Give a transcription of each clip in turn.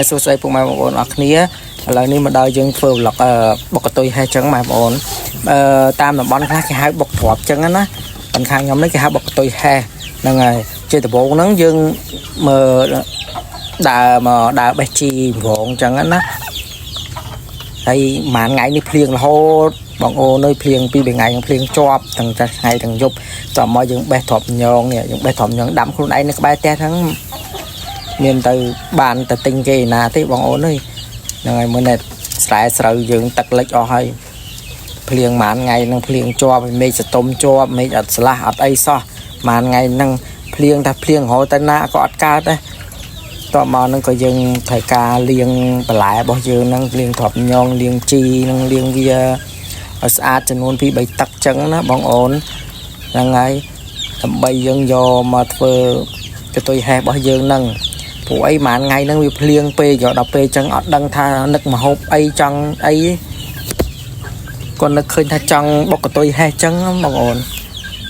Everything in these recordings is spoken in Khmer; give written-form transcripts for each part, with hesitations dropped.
សួស្តីពុកម៉ែបងប្អូនអរគ្នាឥឡូវនេះមកដល់យើងធ្វើប្លុកបុកកតុយហេះចឹងម៉ែបងប្អូនតាមតំបន់ខ្លះគេហៅបុកទ្រាប់ចឹងណាប៉ុន្តែខ្ញុំនេះគេហៅបុកកតុយហេះហ្នឹងហើយជាដំបូងហ្នឹងយើងមើលដើរបេះជីរងចឹងណាហើយមួយថ្ងៃនេះភ្លៀងរហូតបងអូននៅភ្លៀងពីរថ្ងៃភ្លៀងជាប់ទាំងថ្ងៃទាំងយប់តោះមកយើងបេះទ្រាប់ញងនេះយើងបេះទ្រាប់ញងដាំខ្លួនឯងនៅក្បែរផ្ទះហ្នឹងមានទៅបានទៅទិញគេណាទេបងអូនអើយហ្នឹងហើយមើលនេះស្រែស្រូវយើងទឹកលិចអស់ហើយភ្លៀងមួយថ្ងៃនឹងភ្លៀងជាប់មេឃសតុំជាប់មេឃអត់ស្លាស់អត់អីសោះមួយថ្ងៃនឹងភ្លៀងតែភ្លៀងរហូតទៅណាក៏អត់កើតដែរតោះមកនឹងក៏យើងត្រូវការលាងបន្លែរបស់យើងនឹងលាងទ្រាប់ញងលាងជីនឹងលាងវាឲ្យស្អាតចំនួន2 3ទឹកចឹងណាបងអូនហ្នឹងហើយដើម្បីយើងយកមកធ្វើកតុយហេះរបស់យើងនឹងព្រោះអីមួយថ្ងៃហ្នឹងវាភ្លៀងពេកយកដល់ពេលចឹងអត់ដឹងថានឹកមកហូបអីចង់អីគាត់នឹកឃើញថាចង់បុកកតុយហេះចឹងបងអូន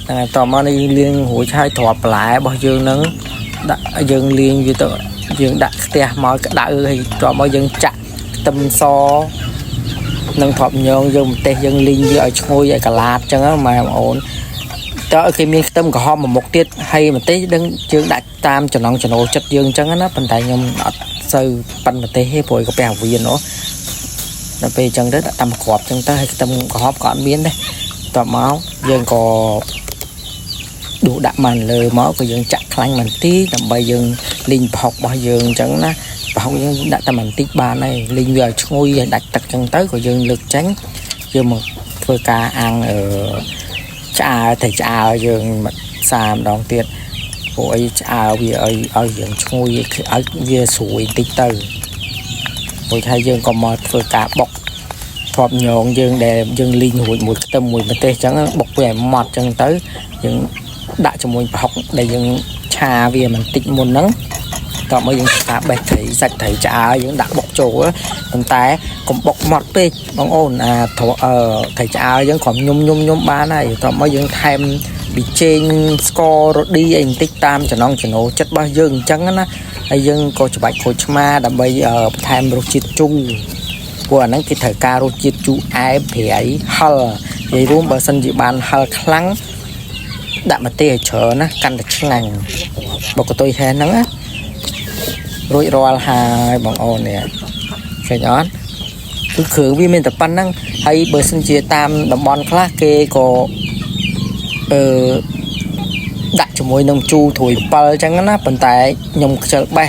ហ្នឹងហើយតោះមកនេះលាងរួចហើយទ្រាប់បន្លែរបស់យើងនឹងដាក់យើងលាងវាទៅយើងដាក់ខ្ទះមកក្តៅហើយតោះមកយើងចាក់ខ្ទឹមសនឹងទ្រាប់ញងយើងម្ទេសយើងលីងវាឲ្យឈ្ងុយឲ្យកលាតចឹងម៉ែបងអូនតើគេមានខ្ទឹមក្រហមមួយមុខទៀតហើយម្ទេសដឹងយើងដាក់តាមចំណង់ចំណូលចិត្តយើងចឹងណាប៉ុន្តែខ្ញុំអត់សូវប៉ិនម្ទេសទេព្រោះកាពះវៀនដល់ពេលចឹងទៅដាក់តាមក្របចឹងទៅហើយខ្ទឹមក្រហមក៏អត់មានដែរតបមកយើងក៏ដួសដាក់មកលើមកក៏យើងចាក់ខ្លាញ់បន្តិចដើម្បីយើងលីងប្រហុករបស់យើងចឹងណាប្រហុកយើងដាក់តែបន្តិចបានហើយលីងវាឲ្យឈ្ងុយឲ្យដាច់ទឹកចឹងទៅក៏យើងលើកចេញយើងមកធ្វើការអាំងឆ្អើតែឆ្អើយើងសាម្ដងទៀតព្រោះអីឆ្អើវាឲ្យយើងឈ្ងុយឲ្យវាស្រួយបន្តិចទៅព្រោះថាយើងក៏មកធ្វើការបុកទ្រាប់ញងយើងដែលយើងលីងរួចមួយខ្ទឹមមួយម្ទេសចឹងបុកវាឲ្យម៉ត់ចឹងទៅយើងដាក់ជាមួយប្រហុកដែលយើងឆាវាបន្តិចមុនហ្នឹងតោះមកយើងការបេះត្រីសាច់ត្រីឆ្អើយើងដាក់បុកចូលប៉ុន្តែកុំបុកម៉ត់ពេកបងអូនត្រីឆ្អើយើងគ្រាន់ញុំបានហើយតោះមកយើងថែមប៊ីចេងស្កររ៉ូឌីអីបន្តិចតាមចំណង់ចំណូលចិត្តរបស់យើងអញ្ចឹងណាហើយយើងក៏ច្របាច់ក្រូចឆ្មាដើម្បីបន្ថែមរសជាតិជូរព្រោះអាហ្នឹងគេត្រូវការរសជាតិជូរអែមប្រៃហឹរនិយាយរួមបើសិនជាបានហឹរខ្លាំងដាក់ម្ទេសឲ្យច្រើនណាកាន់តែឆ្ងាញ់បុកកតុយហេះហ្នឹងណារួចរាល់ហើយបងអូននេះឃើញអត់គឺគ្រឿងវាមានតែប៉ុណ្្នឹងហើយបើសិនជាតាមតំបន់ខ្លះគេក៏ដាក់ជាមួយនឹងជូរត្រួយ7អញ្ចឹងណាប៉ុន្តែខ្ញុំខ្ជិលបេះ